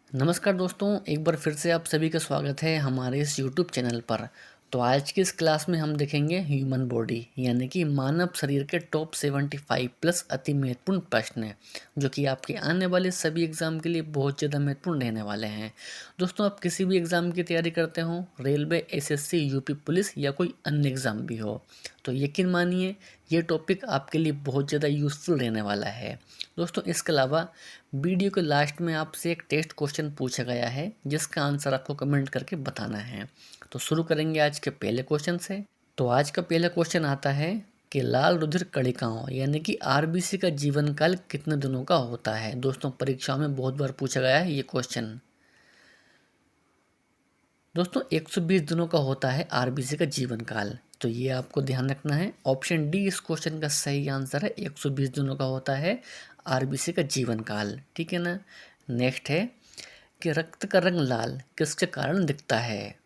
नमस्कार दोस्तों, एक बार फिर से आप सभी का स्वागत है हमारे इस YouTube चैनल पर। तो आज की इस क्लास में हम देखेंगे ह्यूमन बॉडी यानी कि मानव शरीर के टॉप 75 प्लस अति महत्वपूर्ण प्रश्न जो कि आपके आने वाले सभी एग्ज़ाम के लिए बहुत ज़्यादा महत्वपूर्ण रहने वाले हैं। दोस्तों, आप किसी भी एग्ज़ाम की तैयारी करते हो, रेलवे, एसएससी, यूपी पुलिस या कोई अन्य एग्ज़ाम भी हो, तो यकीन मानिए ये टॉपिक आपके लिए बहुत ज़्यादा यूज़फुल रहने वाला है। दोस्तों, इसके अलावा वीडियो के लास्ट में आपसे एक टेस्ट क्वेश्चन पूछा गया है जिसका आंसर आपको कमेंट करके बताना है। तो शुरू करेंगे आज के पहले क्वेश्चन से। तो आज का पहला क्वेश्चन आता है कि लाल रुधिर कणिकाओं यानी कि आरबीसी का जीवन काल कितने दिनों का होता है। दोस्तों, परीक्षाओं में बहुत बार पूछा गया है ये क्वेश्चन। दोस्तों, 120 दिनों का होता है आरबीसी का जीवन काल, तो ये आपको ध्यान रखना है। ऑप्शन डी इस क्वेश्चन का सही आंसर है, 120 दिनों का होता है आरबीसी का जीवन काल। ठीक है ना। नेक्स्ट है कि रक्त का रंग लाल किसके कारण दिखता है।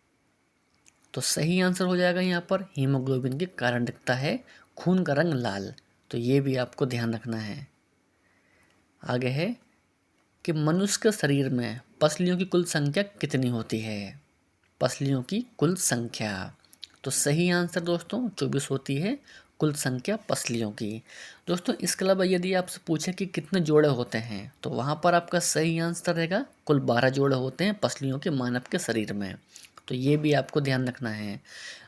तो सही आंसर हो जाएगा यहाँ पर हीमोग्लोबिन के कारण दिखता है खून का रंग लाल, तो ये भी आपको ध्यान रखना है। आगे है कि मनुष्य के शरीर में पसलियों की कुल संख्या कितनी होती है। पसलियों की कुल संख्या, तो सही आंसर दोस्तों 24 होती है कुल संख्या पसलियों की। दोस्तों, इसके अलावा यदि आपसे पूछे कि कितने जोड़े होते हैं तो वहाँ पर आपका सही आंसर रहेगा कुल 12 जोड़े होते हैं पसलियों के मानव के शरीर में, तो ये भी आपको ध्यान रखना है।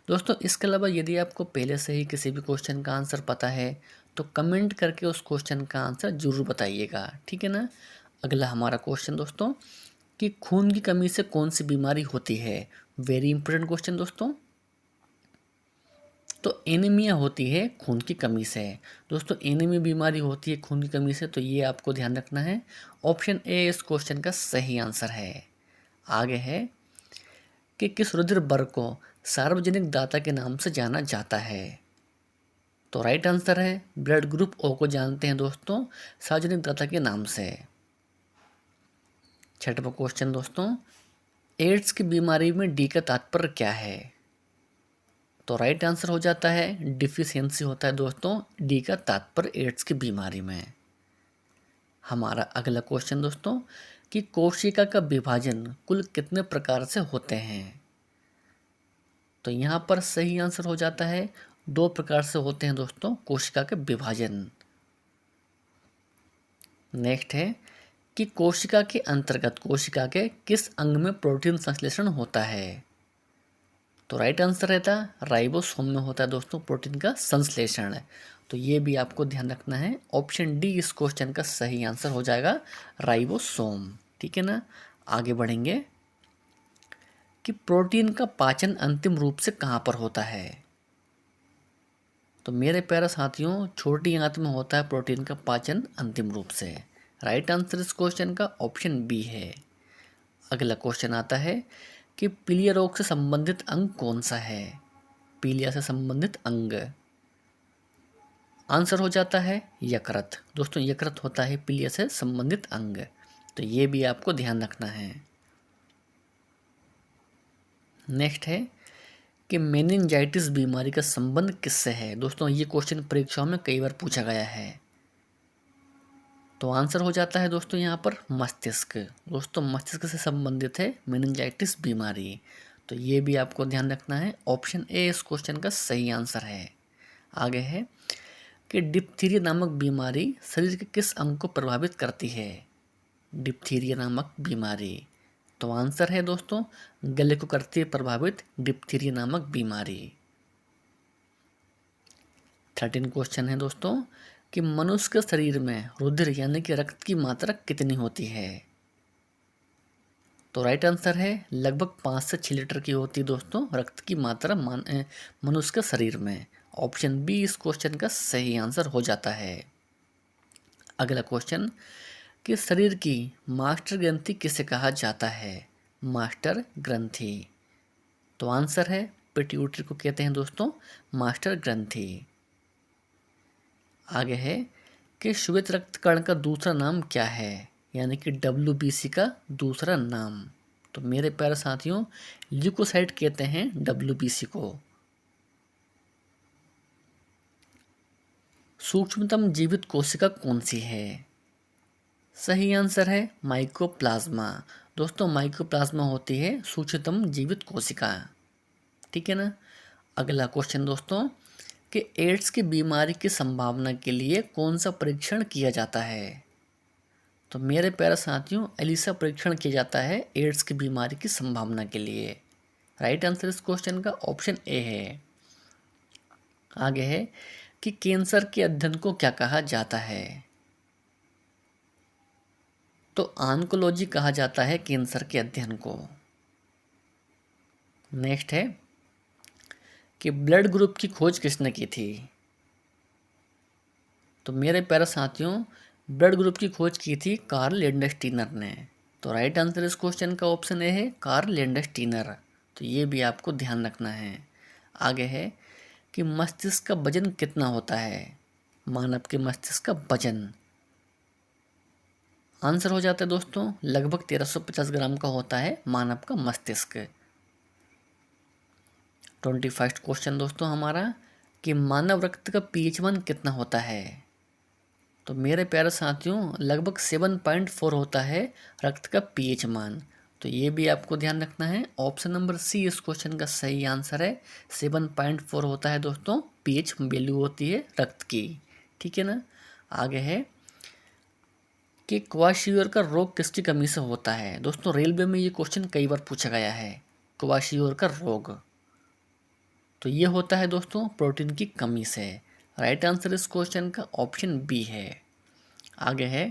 दोस्तों, इसके अलावा यदि आपको पहले से ही किसी भी क्वेश्चन का आंसर पता है तो कमेंट करके उस क्वेश्चन का आंसर जरूर बताइएगा। ठीक है ना। अगला हमारा क्वेश्चन दोस्तों कि खून की कमी से कौन सी बीमारी होती है। वेरी इंपॉर्टेंट क्वेश्चन दोस्तों। तो एनीमिया होती है खून की कमी से। दोस्तों, एनीमिया बीमारी होती है खून की कमी से, तो ये आपको ध्यान रखना है। ऑप्शन ए इस क्वेश्चन का सही आंसर है। आगे है कि किस रुधिर वर्ग को सार्वजनिक दाता के नाम से जाना जाता है। तो राइट आंसर है ब्लड ग्रुप ओ को जानते हैं दोस्तों सार्वजनिक दाता के नाम से। छठवां क्वेश्चन दोस्तों, एड्स की बीमारी में डी का तात्पर्य क्या है। तो राइट आंसर हो जाता है डिफिशियंसी होता है दोस्तों डी का तात्पर्य एड्स की बीमारी में। हमारा अगला क्वेश्चन दोस्तों कि कोशिका का विभाजन कुल कितने प्रकार से होते हैं। तो यहाँ पर सही आंसर हो जाता है 2 प्रकार से होते हैं दोस्तों कोशिका के विभाजन। नेक्स्ट है कि कोशिका के अंतर्गत कोशिका के किस अंग में प्रोटीन संश्लेषण होता है। तो राइट आंसर रहता है राइबोसोम में होता है दोस्तों प्रोटीन का संश्लेषण। तो ये भी आपको ध्यान रखना है। ऑप्शन डी इस क्वेश्चन का सही आंसर हो जाएगा राइबोसोम। ठीक है ना। आगे बढ़ेंगे कि प्रोटीन का पाचन अंतिम रूप से कहाँ पर होता है। तो मेरे प्यारे साथियों, छोटी आंत में होता है प्रोटीन का पाचन अंतिम रूप से। राइट आंसर इस क्वेश्चन का ऑप्शन बी है। अगला क्वेश्चन आता है कि पीलिया रोग से संबंधित अंग कौन सा है। पीलिया से संबंधित अंग आंसर हो जाता है यकृत। दोस्तों, यकृत होता है पीलिया से संबंधित अंग, तो ये भी आपको ध्यान रखना है। नेक्स्ट है कि मेनिंजाइटिस बीमारी का संबंध किससे है। दोस्तों, ये क्वेश्चन परीक्षाओं में कई बार पूछा गया है। तो आंसर हो जाता है दोस्तों यहाँ पर मस्तिष्क। दोस्तों, मस्तिष्क से संबंधित है मेनिंजाइटिस बीमारी, तो ये भी आपको ध्यान रखना है। ऑप्शन ए इस क्वेश्चन का सही आंसर है। आगे है कि डिप्थीरिया नामक बीमारी शरीर के किस अंग को प्रभावित करती है। डिप्थीरिया नामक बीमारी, तो आंसर है दोस्तों गले को करती है प्रभावित डिप्थीरिया नामक बीमारी। 13 क्वेश्चन है दोस्तों कि मनुष्य के शरीर में रुधिर यानी कि रक्त की मात्रा कितनी होती है। तो राइट आंसर है लगभग 5 से 6 लीटर की होती है दोस्तों रक्त की मात्रा मनुष्य के शरीर में। ऑप्शन बी इस क्वेश्चन का सही आंसर हो जाता है। अगला क्वेश्चन कि शरीर की मास्टर ग्रंथि किसे कहा जाता है। मास्टर ग्रंथि, तो आंसर है पिट्यूटरी को कहते हैं दोस्तों मास्टर ग्रंथि। आगे है कि श्वेत रक्त कण का दूसरा नाम क्या है, यानी कि WBC का दूसरा नाम। तो मेरे प्यारे साथियों, ल्यूकोसाइट कहते हैं WBC को। सूक्ष्मतम जीवित कोशिका कौन सी है। सही आंसर है माइकोप्लाज्मा। दोस्तों माइकोप्लाज्मा होती है सूक्ष्मतम जीवित कोशिका, ठीक है ना। अगला क्वेश्चन दोस्तों कि एड्स की बीमारी की संभावना के लिए कौन सा परीक्षण किया जाता है। तो मेरे प्यारे साथियों एलिसा परीक्षण किया जाता है एड्स की बीमारी की संभावना के लिए। राइट आंसर इस क्वेश्चन का ऑप्शन ए है। आगे है कि कैंसर के अध्ययन को क्या कहा जाता है। तो ऑन्कोलॉजी कहा जाता है कैंसर के अध्ययन को। नेक्स्ट है कि ब्लड ग्रुप की खोज किसने की थी। तो मेरे प्यारे साथियों ब्लड ग्रुप की खोज की थी कार्ल लैंडस्टीनर ने। तो राइट आंसर इस क्वेश्चन का ऑप्शन ए है कार्ल लैंडस्टीनर। तो ये भी आपको ध्यान रखना है। आगे है कि मस्तिष्क का वजन कितना होता है। मानव के मस्तिष्क का वजन आंसर हो जाता है दोस्तों लगभग 1350 ग्राम का होता है मानव का मस्तिष्क। 21 क्वेश्चन दोस्तों हमारा कि मानव रक्त का पीएच मान कितना होता है। तो मेरे प्यारे साथियों लगभग 7.4 होता है रक्त का पीएच मान। तो ये भी आपको ध्यान रखना है। ऑप्शन नंबर सी इस क्वेश्चन का सही आंसर है। 7.4 होता है दोस्तों पीएच वैल्यू होती है रक्त की, ठीक है ना। आगे है कि क्वाशियोर का रोग किसकी कमी से होता है। दोस्तों रेलवे में ये क्वेश्चन कई बार पूछा गया है। क्वाशियोर का रोग तो ये होता है दोस्तों प्रोटीन की कमी से। राइट आंसर इस क्वेश्चन का ऑप्शन बी है। आगे है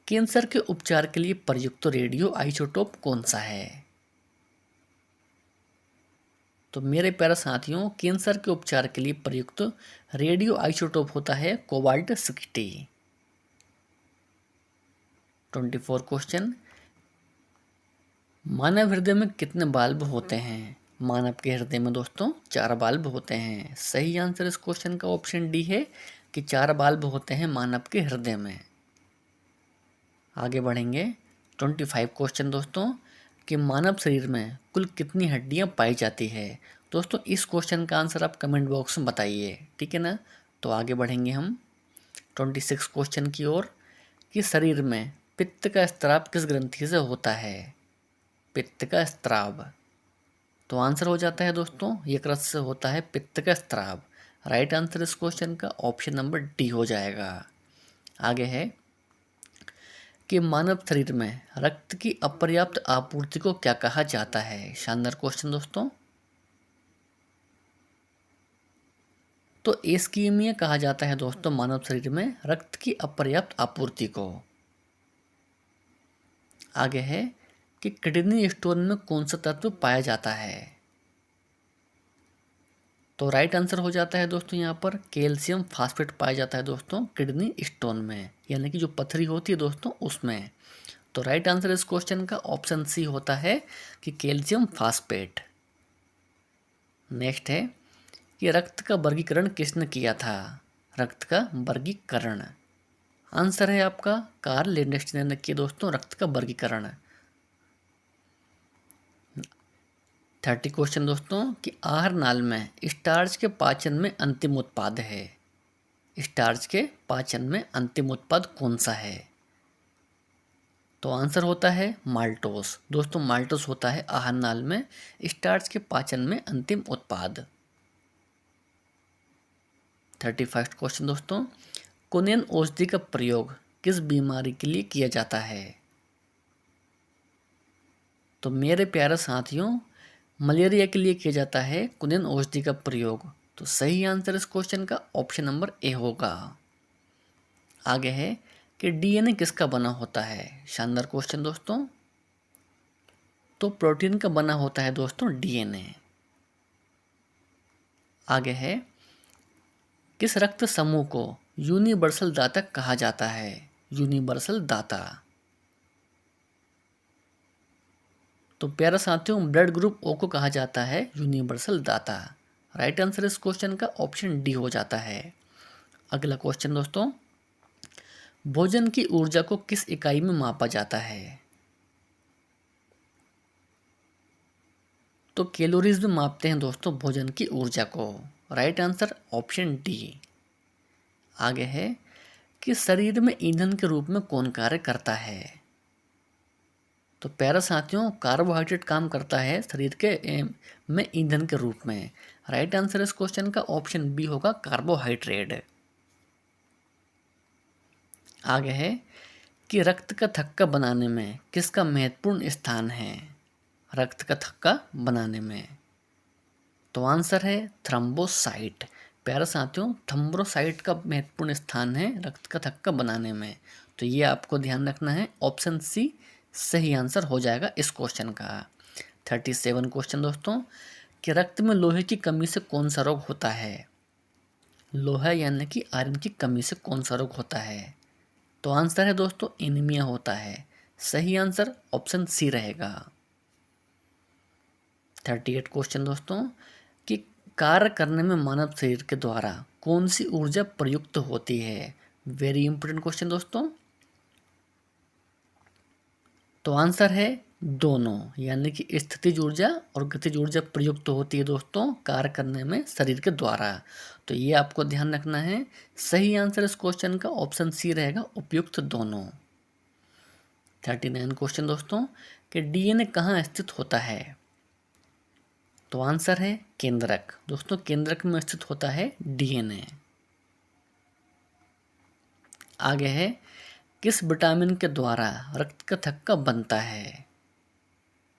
कैंसर के उपचार के लिए प्रयुक्त रेडियो आइसोटोप कौन सा है। तो मेरे प्यारे साथियों कैंसर के उपचार के लिए प्रयुक्त रेडियो आइसोटोप होता है कोबाल्ट 60। 24 क्वेश्चन मानव हृदय में कितने बाल्ब होते हैं। मानव के हृदय में दोस्तों 4 बाल्ब होते हैं। सही आंसर इस क्वेश्चन का ऑप्शन डी है कि 4 बाल्ब होते हैं मानव के हृदय में। आगे बढ़ेंगे 25 क्वेश्चन दोस्तों कि मानव शरीर में कुल कितनी हड्डियां पाई जाती है। दोस्तों इस क्वेश्चन का आंसर आप कमेंट बॉक्स में बताइए, ठीक है ना। तो आगे बढ़ेंगे हम 26 क्वेश्चन की ओर कि शरीर में पित्त का स्त्राव किस ग्रंथि से होता है। पित्त का स्त्राव तो आंसर हो जाता है दोस्तों यकृत से होता है पित्त का स्त्राव। राइट आंसर इस क्वेश्चन का ऑप्शन नंबर डी हो जाएगा। आगे है कि मानव शरीर में रक्त की अपर्याप्त आपूर्ति को क्या कहा जाता है। शानदार क्वेश्चन दोस्तों। तो एस्कीमिया कहा जाता है दोस्तों मानव शरीर में रक्त की अपर्याप्त आपूर्ति को। आगे है कि किडनी स्टोन में कौन सा तत्व पाया जाता है। तो राइट आंसर हो जाता है दोस्तों यहाँ पर कैल्शियम फास्फेट पाया जाता है दोस्तों किडनी स्टोन में, यानी कि जो पथरी होती है दोस्तों उसमें। तो राइट आंसर इस क्वेश्चन का ऑप्शन सी होता है कि कैल्शियम फास्फेट। नेक्स्ट है कि रक्त का वर्गीकरण किसने किया था। रक्त का वर्गीकरण आंसर है आपका कार्ल लिंडस्टीनर ने किया दोस्तों रक्त का वर्गीकरण। 30 क्वेश्चन दोस्तों कि आहार नाल में स्टार्च के पाचन में अंतिम उत्पाद है। स्टार्च के पाचन में अंतिम उत्पाद कौन सा है। तो आंसर होता है माल्टोस। दोस्तों माल्टोस होता है आहार नाल में स्टार्च के पाचन में अंतिम उत्पाद। 31 क्वेश्चन दोस्तों कुनियन औषधि का प्रयोग किस बीमारी के लिए किया जाता है। तो मेरे प्यारे साथियों मलेरिया के लिए किया जाता है कुनियन औषधि का प्रयोग। तो सही आंसर इस क्वेश्चन का ऑप्शन नंबर ए होगा। आगे है कि डीएनए किसका बना होता है। शानदार क्वेश्चन दोस्तों। तो प्रोटीन का बना होता है दोस्तों डीएनए। आगे है किस रक्त समूह को यूनिवर्सल दाता कहा जाता है। यूनिवर्सल दाता तो प्यारा साथियों ब्लड ग्रुप ओ को कहा जाता है यूनिवर्सल दाता। राइट आंसर इस क्वेश्चन का ऑप्शन डी हो जाता है। अगला क्वेश्चन दोस्तों भोजन की ऊर्जा को किस इकाई में मापा जाता है। तो कैलोरीज में मापते हैं दोस्तों भोजन की ऊर्जा को। Right answer option D. आगे है कि शरीर में ईंधन के रूप में कौन कार्य करता है। तो प्यारे साथियों, कार्बोहाइड्रेट काम करता है शरीर के में ईंधन के रूप में। राइट आंसर इस क्वेश्चन का ऑप्शन बी होगा, कार्बोहाइड्रेट। आगे है कि रक्त का थक्का बनाने में किसका महत्वपूर्ण स्थान है। रक्त का थक्का बनाने में तो आंसर है थ्रोम्बोसाइट। प्यारे साथियों, थ्रोम्बोसाइट का महत्वपूर्ण स्थान है रक्त का थक्का बनाने में। तो ये आपको ध्यान रखना है, ऑप्शन सी सही आंसर हो जाएगा इस क्वेश्चन का। 37 क्वेश्चन दोस्तों, कि रक्त में लोहे की कमी से कौन सा रोग होता है। लोहा यानी कि आयरन की कमी से कौन सा रोग होता है। तो आंसर है दोस्तों, एनीमिया होता है। सही आंसर ऑप्शन सी रहेगा। 38 क्वेश्चन दोस्तों, कि कार्य करने में मानव शरीर के द्वारा कौन सी ऊर्जा प्रयुक्त होती है। वेरी इंपॉर्टेंट क्वेश्चन दोस्तों। तो आंसर है दोनों, यानी कि स्थितिज ऊर्जा और गतिज ऊर्जा प्रयुक्त होती है दोस्तों कार्य करने में शरीर के द्वारा। तो ये आपको ध्यान रखना है। सही आंसर इस क्वेश्चन का ऑप्शन सी रहेगा, उपयुक्त दोनों। 39 क्वेश्चन दोस्तों, कि डीएनए कहाँ स्थित होता है। तो आंसर है केंद्रक। दोस्तों केंद्रक में स्थित होता है डीएनए। आगे है, किस विटामिन के द्वारा रक्त का थक्का बनता है।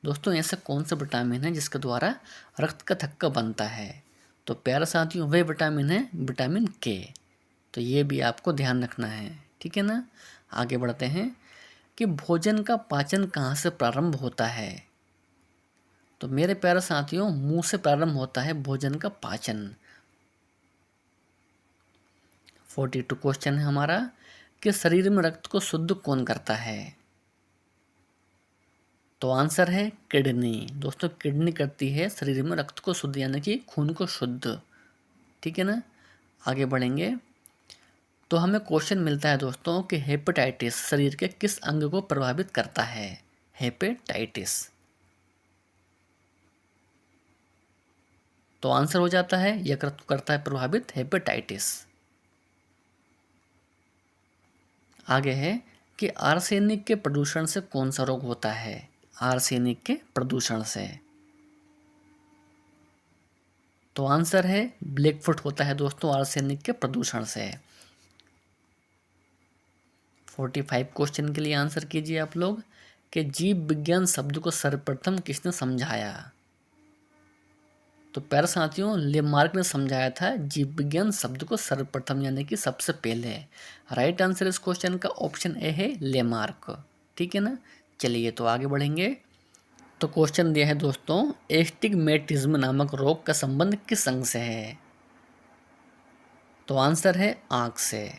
दोस्तों ऐसा कौन सा विटामिन है जिसके द्वारा रक्त का थक्का बनता है। तो प्यारे साथियों, वह विटामिन है विटामिन के। तो ये भी आपको ध्यान रखना है, ठीक है ना। आगे बढ़ते हैं, कि भोजन का पाचन कहाँ से प्रारंभ होता है। तो मेरे प्यारे साथियों, मुंह से प्रारंभ होता है भोजन का पाचन। 42 क्वेश्चन है हमारा, कि शरीर में रक्त को शुद्ध कौन करता है। तो आंसर है किडनी। दोस्तों किडनी करती है शरीर में रक्त को शुद्ध, यानी कि खून को शुद्ध, ठीक है ना। आगे बढ़ेंगे, तो हमें क्वेश्चन मिलता है दोस्तों कि हेपेटाइटिस शरीर के किस अंग को प्रभावित करता है। हेपेटाइटिस। तो आंसर हो जाता है यकृत को करता है प्रभावित हेपेटाइटिस। आगे है, कि आर्सेनिक के प्रदूषण से कौन सा रोग होता है। आर्सेनिक के प्रदूषण से। तो आंसर है ब्लैक फुट होता है दोस्तों आर्सेनिक के प्रदूषण से। 45 क्वेश्चन के लिए आंसर कीजिए आप लोग, कि जीव विज्ञान शब्द को सर्वप्रथम किसने समझाया। तो प्यारे साथियों, लेमार्क ने समझाया था जीव विज्ञान शब्द को सर्वप्रथम, यानी कि सबसे पहले। राइट आंसर इस क्वेश्चन का ऑप्शन ए है, लेमार्क, ठीक है ना। चलिए तो आगे बढ़ेंगे। तो क्वेश्चन दिया है दोस्तों, एस्टिग्मेटिज्म नामक रोग का संबंध किस अंग से है। तो आंसर है आंख से।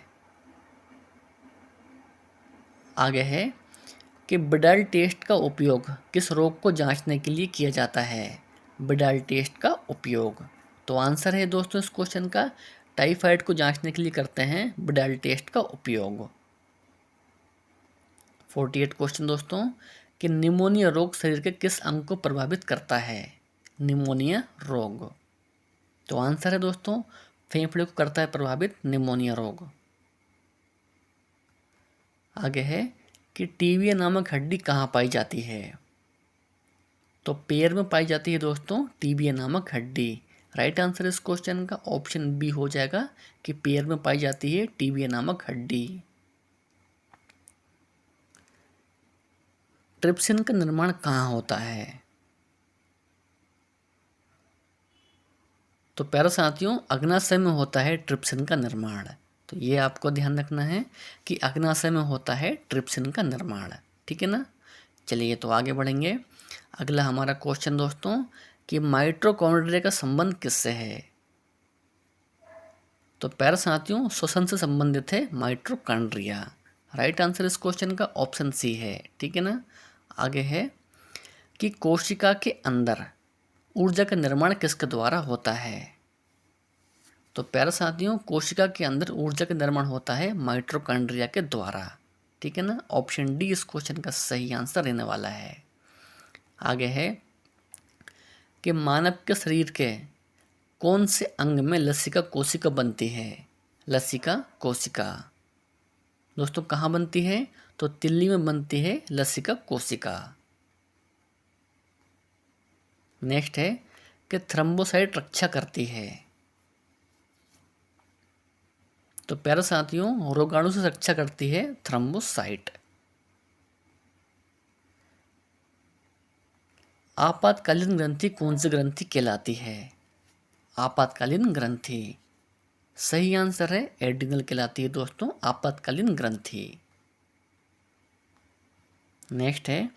आगे है, कि बिडाल टेस्ट का उपयोग किस रोग को जांचने के लिए किया जाता है। बिडाल टेस्ट का उपयोग। तो आंसर है दोस्तों इस क्वेश्चन का, टाइफाइड को जांचने के लिए करते हैं बिडाल टेस्ट का उपयोग। 48 क्वेश्चन दोस्तों, कि निमोनिया रोग शरीर के किस अंग को प्रभावित करता है। निमोनिया रोग। तो आंसर है दोस्तों, फेफड़े को करता है प्रभावित निमोनिया रोग। आगे है, कि टीबिया नामक हड्डी कहाँ पाई जाती है। तो पैर में पाई जाती है दोस्तों टीबिया नामक हड्डी। राइट आंसर इस क्वेश्चन का ऑप्शन बी हो जाएगा, कि पैर में पाई जाती है टीबिया नामक हड्डी। ट्रिप्सिन का निर्माण कहाँ होता है। तो प्यारे साथियों, अग्नाशय में होता है ट्रिप्सिन का निर्माण। तो ये आपको ध्यान रखना है कि अग्नाशय में होता है ट्रिप्सिन का निर्माण, ठीक है ना। चलिए तो आगे बढ़ेंगे। अगला हमारा क्वेश्चन दोस्तों, कि माइटोकॉन्ड्रिया का संबंध किससे है। तो प्यारे साथियों, श्वसन से संबंधित है माइटोकॉन्ड्रिया। राइट आंसर इस क्वेश्चन का ऑप्शन सी है, ठीक है ना। आगे है, कि कोशिका के अंदर ऊर्जा का निर्माण किसके द्वारा होता है। तो प्यारे साथियों, कोशिका के अंदर ऊर्जा का निर्माण होता है माइटोकॉन्ड्रिया के द्वारा, ठीक है ना। ऑप्शन डी इस क्वेश्चन का सही आंसर रहने वाला है। आगे है, कि मानव के शरीर के कौन से अंग में लसिका कोशिका बनती है। लसिका कोशिका दोस्तों कहाँ बनती है। तो तिल्ली में बनती है लसिका कोशिका। नेक्स्ट है कि थ्रम्बोसाइट रक्षा करती है। तो प्यारे साथियों, रोगाणु से रक्षा करती है थ्रम्बोसाइट। आपातकालीन ग्रंथि कौन सी ग्रंथि कहलाती है? आपातकालीन ग्रंथि, सही आंसर है एड्रिनल कहलाती है दोस्तों आपातकालीन ग्रंथि। नेक्स्ट है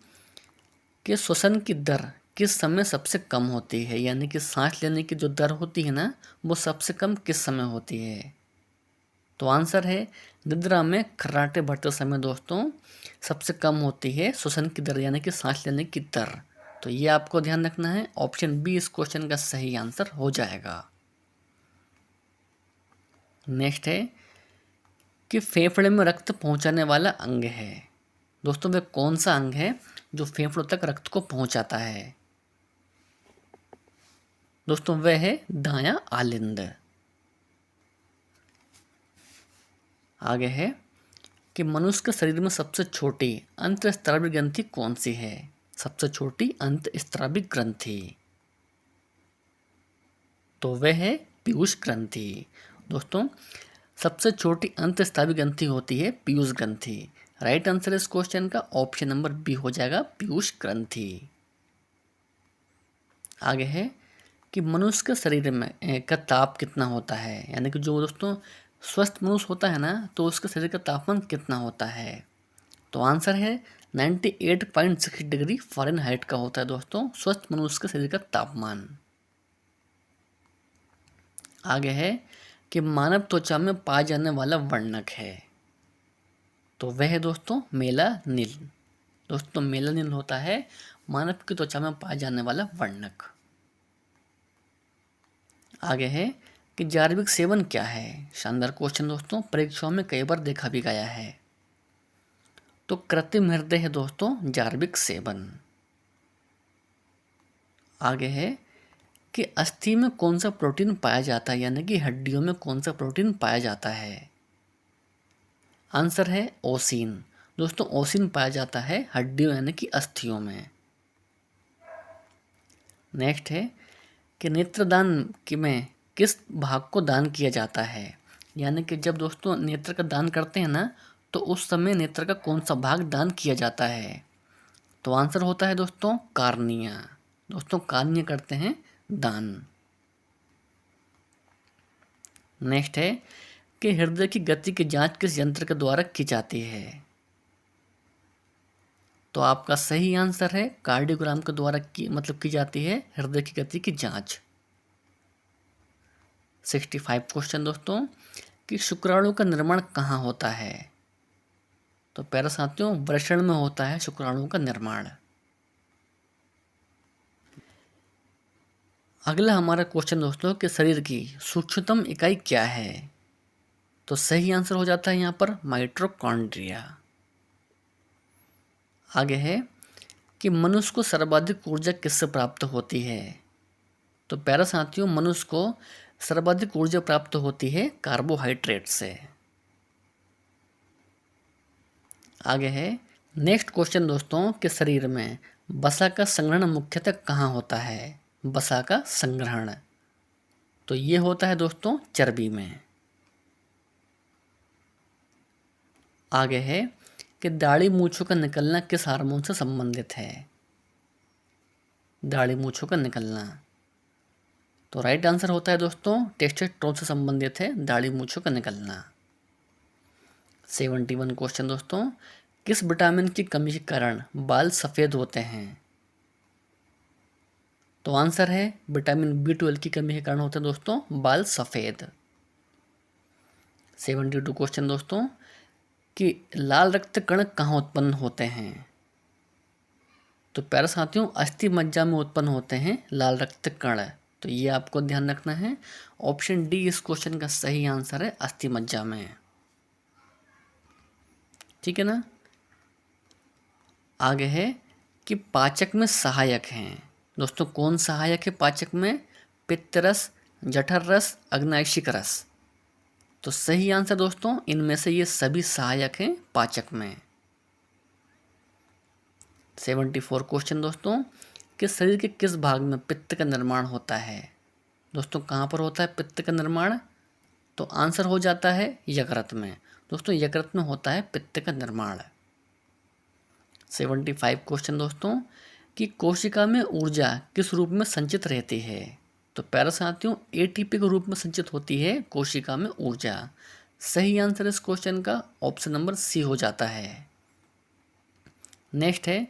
कि श्वसन की दर किस समय सबसे कम होती है, यानी कि सांस लेने की जो दर होती है ना, वो सबसे कम किस समय होती है? तो आंसर है निद्रा में खर्राटे भरते समय दोस्तों सबसे कम होती है श्वसन की दर, यानी कि सांस लेने की दर। तो ये आपको ध्यान रखना है, ऑप्शन बी इस क्वेश्चन का सही आंसर हो जाएगा। नेक्स्ट है कि फेफड़े में रक्त पहुंचाने वाला अंग है। दोस्तों वह कौन सा अंग है जो फेफड़ों तक रक्त को पहुंचाता है? दोस्तों वह है दायां आलिंद। आगे है कि मनुष्य के शरीर में सबसे छोटी अंतःस्रावी ग्रंथि कौन सी है? सबसे छोटी अंतःस्रावी ग्रंथि, तो वह है पीयूष ग्रंथि। दोस्तों सबसे छोटी अंतःस्रावी ग्रंथि होती है पीयूष ग्रंथि। राइट आंसर इस क्वेश्चन का ऑप्शन नंबर बी हो जाएगा, पीयूष ग्रंथि। आगे है कि मनुष्य के शरीर में का ताप कितना होता है, यानी कि जो दोस्तों स्वस्थ मनुष्य होता है ना, तो उसके शरीर का तापमान कितना होता है? तो आंसर है 98.6 डिग्री फ़ारेनहाइट का होता है दोस्तों स्वस्थ मनुष्य के शरीर का तापमान। आगे है कि मानव त्वचा में पाया जाने वाला वर्णक है, तो वह है दोस्तों मेलानिन। दोस्तों मेलानिन होता है मानव की त्वचा में पाया जाने वाला वर्णक। आगे है कि जार्विक सेवन क्या है? शानदार क्वेश्चन दोस्तों, परीक्षाओं में कई बार देखा भी गया है। तो कृत्रिम हृदय है दोस्तों जार्विक सेवन। आगे है कि अस्थि में कौन सा प्रोटीन पाया जाता है, यानी कि हड्डियों में कौन सा प्रोटीन पाया जाता है? आंसर है ओसिन। दोस्तों ओसिन पाया जाता है हड्डियों यानी कि अस्थियों में। नेक्स्ट है कि नेत्रदान में किस भाग को दान किया जाता है, यानी कि जब दोस्तों नेत्र का दान करते हैं ना, तो उस समय नेत्र का कौन सा भाग दान किया जाता है? तो आंसर होता है दोस्तों कार्निया। दोस्तों कार्निया करते हैं दान। नेक्स्ट है कि हृदय की गति की जांच किस यंत्र के द्वारा की जाती है? तो आपका सही आंसर है कार्डियोग्राम के द्वारा की जाती है हृदय की गति की जांच। 65 क्वेश्चन दोस्तों कि शुक्राणु का निर्माण कहाँ होता है? तो प्यारे साथियों वृषण में होता है शुक्राणु का निर्माण। अगला हमारा क्वेश्चन दोस्तों कि शरीर की सूक्ष्मतम इकाई क्या है? तो सही आंसर हो जाता है यहाँ पर माइटोकॉन्ड्रिया। आगे है कि मनुष्य को सर्वाधिक ऊर्जा किससे प्राप्त होती है? तो प्यारे साथियों मनुष्य को सर्वाधिक ऊर्जा प्राप्त होती है कार्बोहाइड्रेट से। आगे है नेक्स्ट क्वेश्चन दोस्तों कि शरीर में वसा का संग्रहण मुख्यतः कहाँ होता है? वसा का संग्रहण, तो ये होता है दोस्तों चर्बी में। आगे है कि दाढ़ी मूंछों का निकलना किस हार्मोन से संबंधित है? दाढ़ी मूंछों का निकलना, तो राइट आंसर होता है दोस्तों टेस्टोस्टेरोन से संबंधित है दाढ़ी मूंछों का निकलना। 71 क्वेश्चन दोस्तों किस विटामिन की कमी के कारण बाल सफ़ेद होते हैं? तो आंसर है विटामिन B12 की कमी के कारण होते हैं दोस्तों बाल सफ़ेद। 72 क्वेश्चन दोस्तों कि लाल रक्त कण कहाँ उत्पन्न होते हैं? तो प्यारे साथियों अस्थि मज्जा में उत्पन्न होते हैं लाल रक्त कण, तो ये आपको ध्यान रखना है। ऑप्शन डी इस क्वेश्चन का सही आंसर है अस्थि मज्जा में। ठीक है ना। आगे है कि पाचक में सहायक हैं। दोस्तों कौन सहायक है पाचक में? पित्तरस, जठर रस, अग्नाशयिक रस। तो सही आंसर दोस्तों इनमें से ये सभी सहायक हैं पाचक में। 74 क्वेश्चन दोस्तों कि शरीर के किस भाग में पित्त का निर्माण होता है। दोस्तों कहाँ पर होता है पित्त का निर्माण? तो आंसर हो जाता है यकृत में। दोस्तों यकृत में होता है पित्त का निर्माण। 75 क्वेश्चन दोस्तों, कि कोशिका में ऊर्जा किस रूप में संचित रहती है? तो प्यारे साथियों, एटीपी के रूप में संचित होती है कोशिका में ऊर्जा। सही आंसर इस क्वेश्चन का ऑप्शन नंबर सी हो जाता है। नेक्स्ट है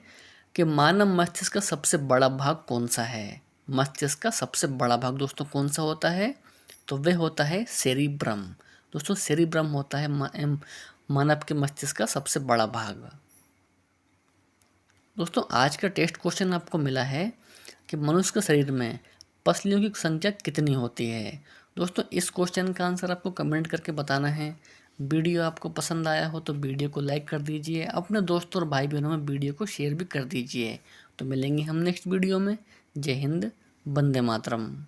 कि मानव मस्तिष्क का सबसे बड़ा भाग कौन सा है? मस्तिष्क का सबसे बड़ा भाग दोस्तों कौन सा होता है? तो वह होता है सेरिब्रम। दोस्तों सेरिब्रम होता है मानव के मस्तिष्क का सबसे बड़ा भाग। दोस्तों आज का टेस्ट क्वेश्चन आपको मिला है कि मनुष्य के शरीर में पसलियों की संख्या कितनी होती है। दोस्तों इस क्वेश्चन का आंसर आपको कमेंट करके बताना है। वीडियो आपको पसंद आया हो तो वीडियो को लाइक कर दीजिए, अपने दोस्तों और भाई बहनों में वीडियो को शेयर भी कर दीजिए। तो मिलेंगे हम नेक्स्ट वीडियो में। जय हिंद, वंदे मातरम।